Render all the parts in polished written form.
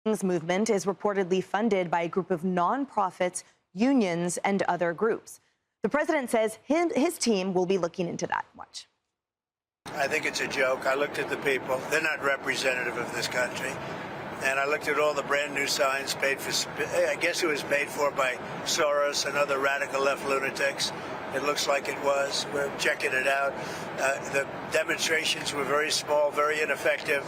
movement is reportedly funded by a group of nonprofits, unions, and other groups. The president says his team will be looking into that. Watch. I think it's a joke. I looked at the people. They're not representative of this country. And I looked at all the brand new signs paid for, I guess it was paid for by Soros and other radical left lunatics. It looks like it was. We're checking it out. The demonstrations were very small, very ineffective,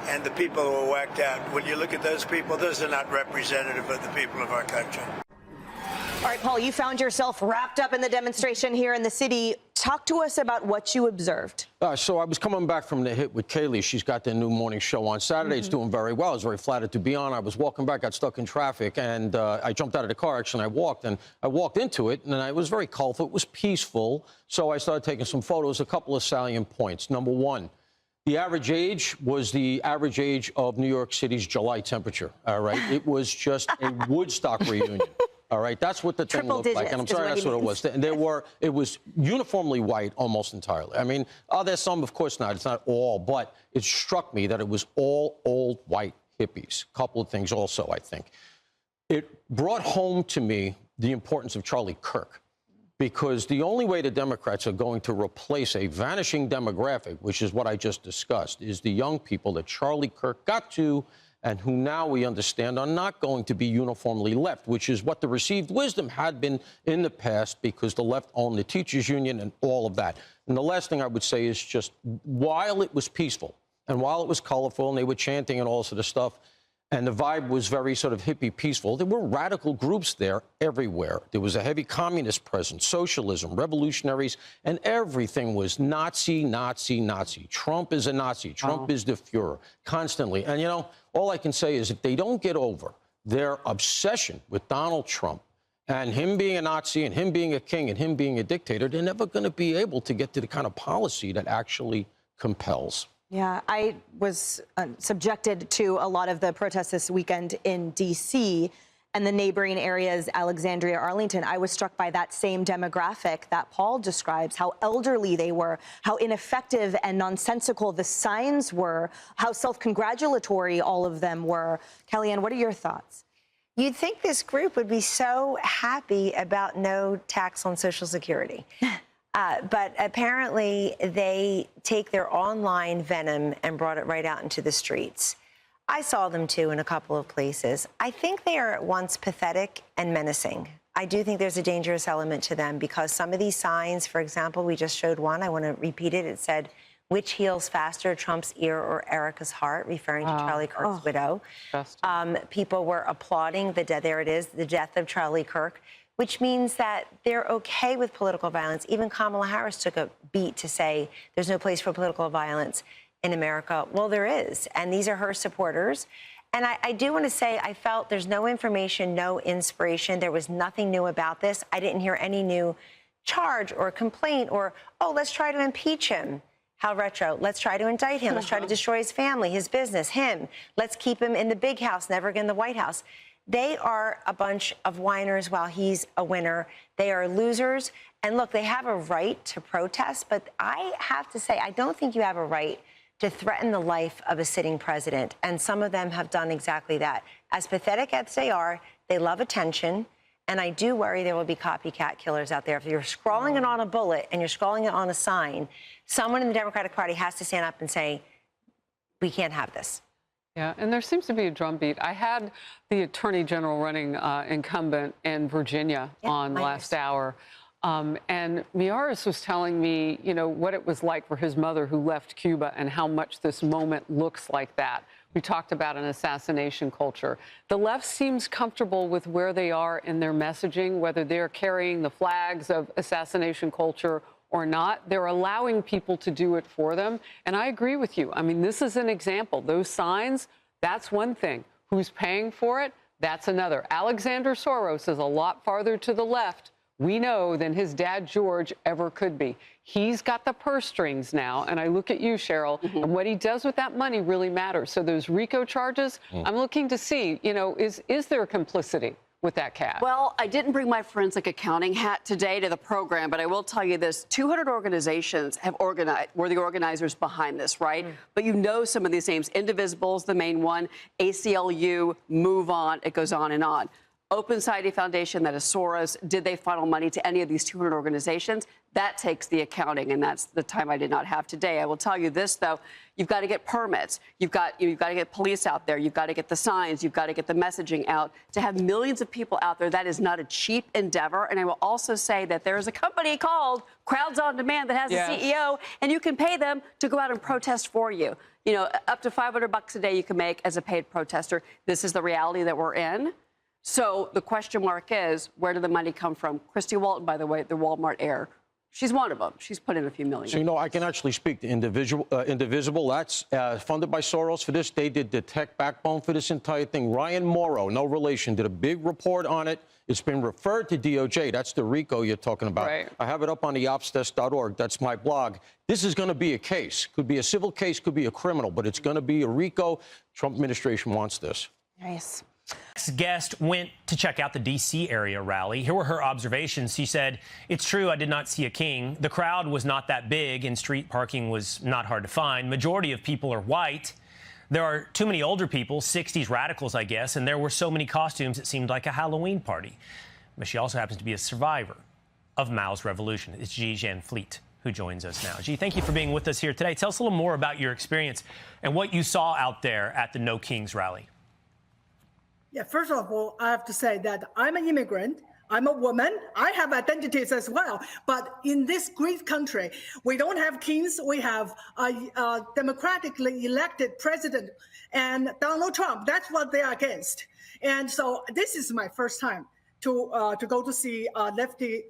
and the people were whacked out. When you look at those people, those are not representative of the people of our country. All right, Paul, you found yourself wrapped up in the demonstration here in the city. Talk to us about what you observed. So I was coming back from the hit with Kaylee. She's got the new morning show on Saturday. It's doing very well. I was very flattered to be on. I was walking back, got stuck in traffic, and I jumped out of the car, actually, and I walked into it, and it was very colorful. It was peaceful. So I started taking some photos, a couple of salient points. Number one, the average age was the average age of New York City's July temperature, all right? It was just a Woodstock reunion. All right, that's what the thing looked like, and I'm sorry, that's what it was. It was uniformly white almost entirely. I mean, there's some, of course not. It's not all, but it struck me that it was all old white hippies. A couple of things also, I think. It brought home to me the importance of Charlie Kirk, because the only way the Democrats are going to replace a vanishing demographic, which is what I just discussed, is the young people that Charlie Kirk got to, and who now we understand are not going to be uniformly left, which is what the received wisdom had been in the past, because the left owned the teachers union and all of that. And the last thing I would say is just, while it was peaceful and while it was colorful and they were chanting and all sort of stuff, and the vibe was very sort of hippie peaceful, there were radical groups there everywhere. There was a heavy communist presence, socialism, revolutionaries, and everything was Nazi, Nazi, Nazi. Trump is a Nazi. Trump is the Fuhrer, constantly. And, you know, all I can say is if they don't get over their obsession with Donald Trump and him being a Nazi and him being a king and him being a dictator, they're never going to be able to get to the kind of policy that actually compels. Yeah, I was subjected to a lot of the protests this weekend in D.C. and the neighboring areas, Alexandria, Arlington. I was struck by that same demographic that Paul describes, how elderly they were, how ineffective and nonsensical the signs were, how self-congratulatory all of them were. Kellyanne, what are your thoughts? You'd think this group would be so happy about no tax on Social Security. But apparently they take their online venom and brought it right out into the streets. I saw them, too, in a couple of places. I think they are at once pathetic and menacing. I do think there's a dangerous element to them because some of these signs, for example, we just showed one. I want to repeat it. It said, "Which heals faster, Trump's ear or Erica's heart?" referring to Charlie Kirk's widow. People were applauding the death. There it is, the death of Charlie Kirk, which means that they're okay with political violence. Even Kamala Harris took a beat to say there's no place for political violence in America. Well, there is, and these are her supporters. And I do want to say I felt there's no information, no inspiration. There was nothing new about this. I didn't hear any new charge or complaint or, oh, let's try to impeach him. How retro. Let's try to indict him. Let's try to destroy his family, his business, him. Let's keep him in the big house, never again the White House. They are a bunch of whiners while he's a winner. They are losers. And look, they have a right to protest, but I have to say, I don't think you have a right to threaten the life of a sitting president. And some of them have done exactly that. As pathetic as they are, they love attention. And I do worry there will be copycat killers out there. If you're scrawling it on a bullet and you're scrawling it on a sign, someone in the Democratic Party has to stand up and say, we can't have this. Yeah, and there seems to be a drumbeat. I had the Attorney General running incumbent in Virginia on last hour. And Miaris was telling me, you know, what it was like for his mother who left Cuba and how much this moment looks like that. We talked about an assassination culture. The left seems comfortable with where they are in their messaging, whether they're carrying the flags of assassination culture or not. They're allowing people to do it for them. And I agree with you. I mean, this is an example. Those signs, that's one thing. Who's paying for it? That's another. Alexander Soros is a lot farther to the left, we know, than his dad, George, ever could be. He's got the purse strings now. And I look at you, Cheryl, and what he does with that money really matters. So those RICO charges, I'm looking to see, you know, is there complicity with that cash? Well, I didn't bring my forensic accounting hat today to the program, but I will tell you this. 200 organizations have were the organizers behind this, right? But you know some of these names. Indivisible's the main one. ACLU, Move On, it goes on and on. Open Society Foundation, that is Soros. Did they funnel money to any of these 200 organizations? That takes the accounting, and that's the time I did not have today. I will tell you this, though. You've got to get permits. You've got to get police out there. You've got to get the signs. You've got to get the messaging out. To have millions of people out there, that is not a cheap endeavor. And I will also say that there is a company called Crowds on Demand that has a CEO, and you can pay them to go out and protest for you. You know, up to $500 a day you can make as a paid protester. This is the reality that we're in. So the question mark is, where did the money come from? Christy Walton, by the way, the Walmart heir, she's one of them. She's put in a few million. So, you know, I can actually speak to Indivisible. That's funded by Soros for this. They did the tech backbone for this entire thing. Ryan Morrow, no relation, did a big report on it. It's been referred to DOJ. That's the RICO you're talking about. Right. I have it up on the opsdesk.org. That's my blog. This is going to be a case. Could be a civil case, could be a criminal, but it's going to be a RICO. Trump administration wants this. Nice. Next guest went to check out the D.C. area rally. Here were her observations. She said, "It's true, I did not see a king. The crowd was not that big, and street parking was not hard to find. Majority of people are white. There are too many older people, 60s radicals, I guess, and there were so many costumes it seemed like a Halloween party." But she also happens to be a survivor of Mao's revolution. It's Xi Jianfleet who joins us now. Xi, thank you for being with us here today. Tell us a little more about your experience and what you saw out there at the No Kings rally. Yeah, first of all, I have to say that I'm an immigrant. I'm a woman. I have identities as well. But in this great country, we don't have kings. We have a democratically elected president. And Donald Trump, that's what they are against. And so this is my first time to go to see a lefty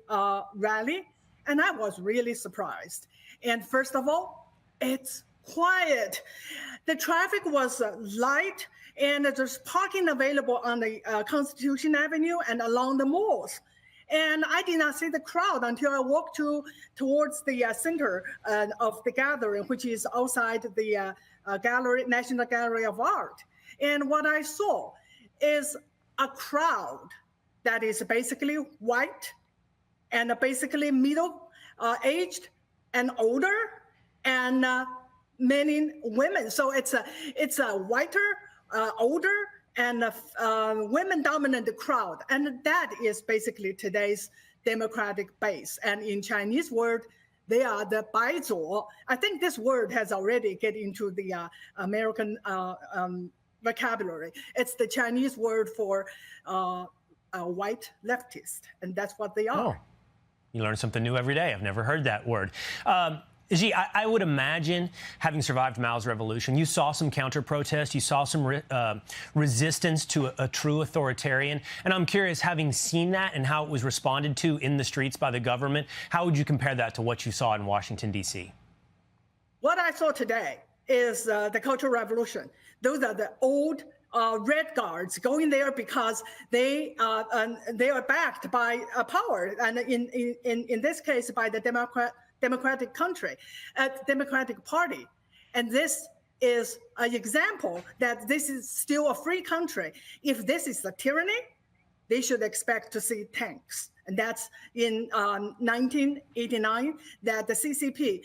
rally. And I was really surprised. And first of all, it's quiet. The traffic was light. And there's parking available on the Constitution Avenue and along the malls. And I did not see the crowd until I walked towards the center of the gathering, which is outside the National Gallery of Art. And what I saw is a crowd that is basically white and basically middle-aged and older, and many women. So it's a whiter, older, and women-dominant crowd. And that is basically today's Democratic base. And in Chinese word, they are the baizuo. I think this word has already get into the American vocabulary. It's the Chinese word for a white leftist, and that's what they are. Oh, you learn something new every day. I've never heard that word. Xi, I would imagine, having survived Mao's revolution, you saw some counter-protest, you saw some resistance to a true authoritarian. And I'm curious, having seen that and how it was responded to in the streets by the government, how would you compare that to what you saw in Washington, D.C.? What I saw today is the Cultural Revolution. Those are the old Red Guards going there because they are backed by power, and in this case, by the Democratic country, Democratic Party. And this is an example that this is still a free country. If this is a tyranny, they should expect to see tanks. And that's in 1989 that the CCP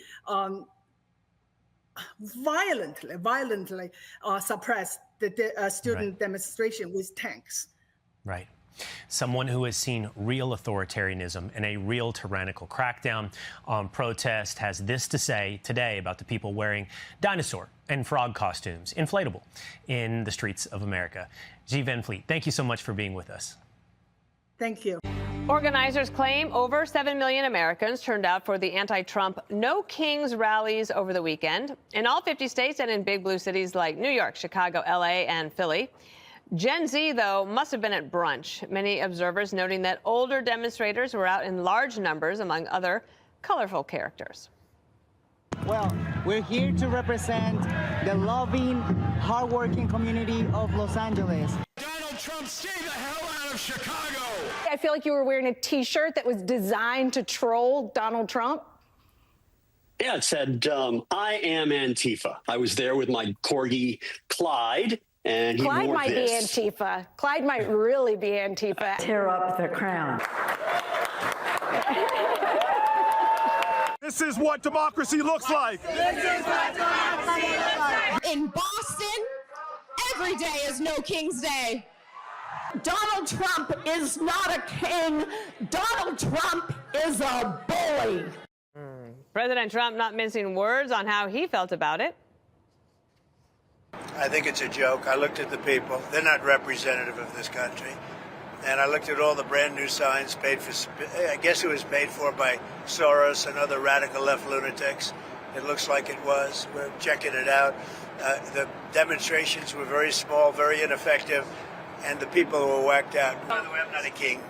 violently suppressed the student demonstration with tanks. Right. Someone who has seen real authoritarianism and a real tyrannical crackdown on protest has this to say today about the people wearing dinosaur and frog costumes, inflatable, in the streets of America. Xi Jianfleet, thank you so much for being with us. Thank you. Organizers claim over 7 million Americans turned out for the anti-Trump No Kings rallies over the weekend in all 50 states and in big blue cities like New York, Chicago, L.A., and Philly. Gen Z, though, must have been at brunch. Many observers noting that older demonstrators were out in large numbers, among other colorful characters. Well, we're here to represent the loving, hardworking community of Los Angeles. Donald Trump, stay the hell out of Chicago! I feel like you were wearing a T-shirt that was designed to troll Donald Trump. Yeah, it said, I am Antifa. I was there with my corgi, Clyde, And he Clyde wore might this. be Antifa. Clyde might really be Antifa. Tear up the crown. This is what democracy looks like. In Boston, every day is No King's Day. Donald Trump is not a king. Donald Trump is a bully. President Trump not mincing words on how he felt about it. I think it's a joke. I looked at the people. They're not representative of this country. And I looked at all the brand new signs paid for, I guess it was paid for by Soros and other radical left lunatics. It looks like it was. We're checking it out. The demonstrations were very small, very ineffective, and the people were whacked out. By the way, I'm not a king.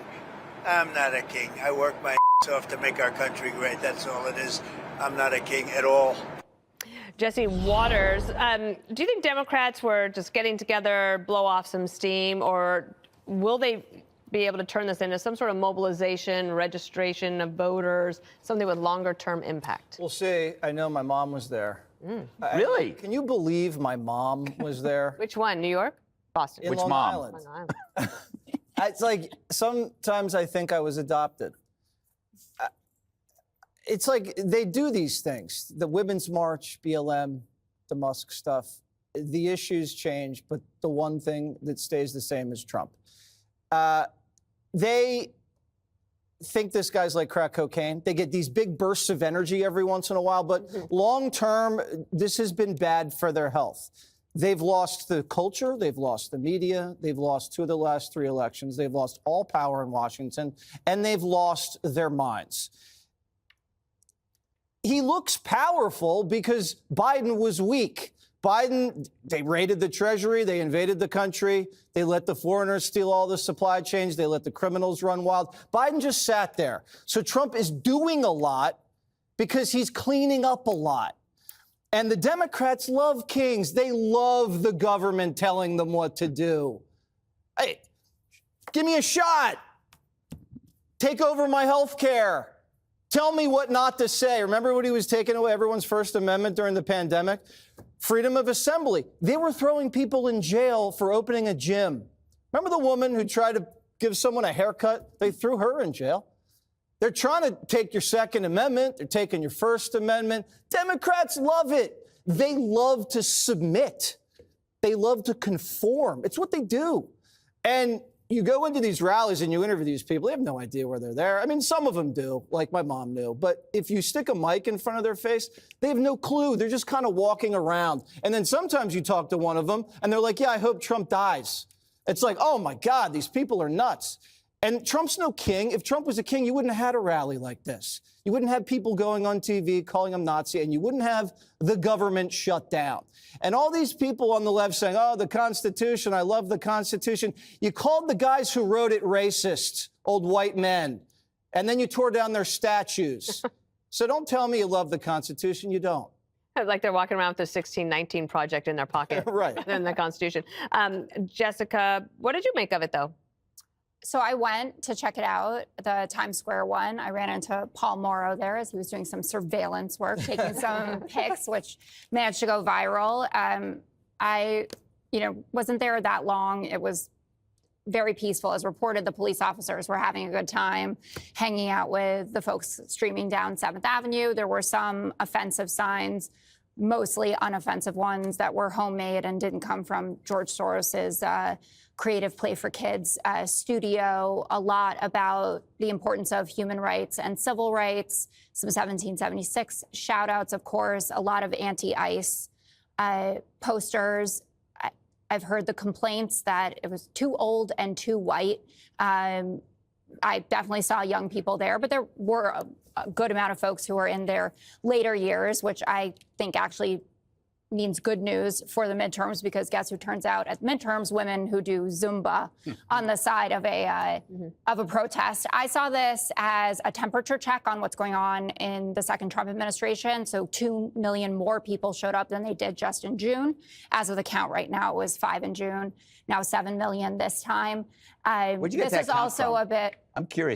I'm not a king. I work my ass off to make our country great. That's all it is. I'm not a king at all. Jesse Waters, do you think Democrats were just getting together, blow off some steam, or will they be able to turn this into some sort of mobilization, registration of voters, something with longer-term impact? We'll see. I know my mom was there. Really? Can you believe my mom was there? Which one? New York? Boston? In Which Long mom? Island. Long Island. It's like sometimes I think I was adopted. It's like they do these things. The Women's March, BLM, the Musk stuff. The issues change, but the one thing that stays the same is Trump. They think this guy's like crack cocaine. They get these big bursts of energy every once in a while, but long term, this has been bad for their health. They've lost the culture, they've lost the media, they've lost 2 of the last 3 elections, they've lost all power in Washington, and they've lost their minds. He looks powerful because Biden was weak. Biden, they raided the Treasury, they invaded the country, they let the foreigners steal all the supply chains, they let the criminals run wild. Biden just sat there. So Trump is doing a lot because he's cleaning up a lot. And the Democrats love kings. They love the government telling them what to do. Hey, give me a shot. Take over my health care. Tell me what not to say. Remember when he was taking away everyone's First Amendment during the pandemic? Freedom of assembly. They were throwing people in jail for opening a gym. Remember the woman who tried to give someone a haircut? They threw her in jail. They're trying to take your Second Amendment. They're taking your First Amendment. Democrats love it. They love to submit. They love to conform. It's what they do. And you go into these rallies and you interview these people, they have no idea where they're there. I mean, some of them do, like my mom knew. But if you stick a mic in front of their face, they have no clue. They're just kind of walking around. And then sometimes you talk to one of them and they're like, yeah, I hope Trump dies. It's like, oh, my God, these people are nuts. And Trump's no king. If Trump was a king, you wouldn't have had a rally like this. You wouldn't have people going on TV calling him Nazi, and you wouldn't have the government shut down. And all these people on the left saying, oh, the Constitution, I love the Constitution. You called the guys who wrote it racist, old white men, and then you tore down their statues. So don't tell me you love the Constitution. You don't. Like they're walking around with the 1619 Project in their pocket. Right. And the Constitution. Jessica, what did you make of it, though? So I went to check it out, the Times Square one. I ran into Paul Morrow there as he was doing some surveillance work, taking some pics, which managed to go viral. I, wasn't there that long. It was very peaceful. As reported, the police officers were having a good time hanging out with the folks streaming down 7th Avenue. There were some offensive signs, mostly unoffensive ones that were homemade and didn't come from George Soros's Creative Play for Kids studio. A lot about the importance of human rights and civil rights, some 1776 shout outs, of course, a lot of anti-ICE posters. I've heard the complaints that it was too old and too white. I definitely saw young people there, but there were a good amount of folks who were in their later years, which I think actually means good news for the midterms, because guess who turns out at midterms? Women who do Zumba on the side of a protest. I saw this as a temperature check on what's going on in the second Trump administration. So 2 million more people showed up than they did just in June. As of the count right now, it was 5 in June, now 7 million this time. Where'd you get this that is count also from? a bit. I'm curious.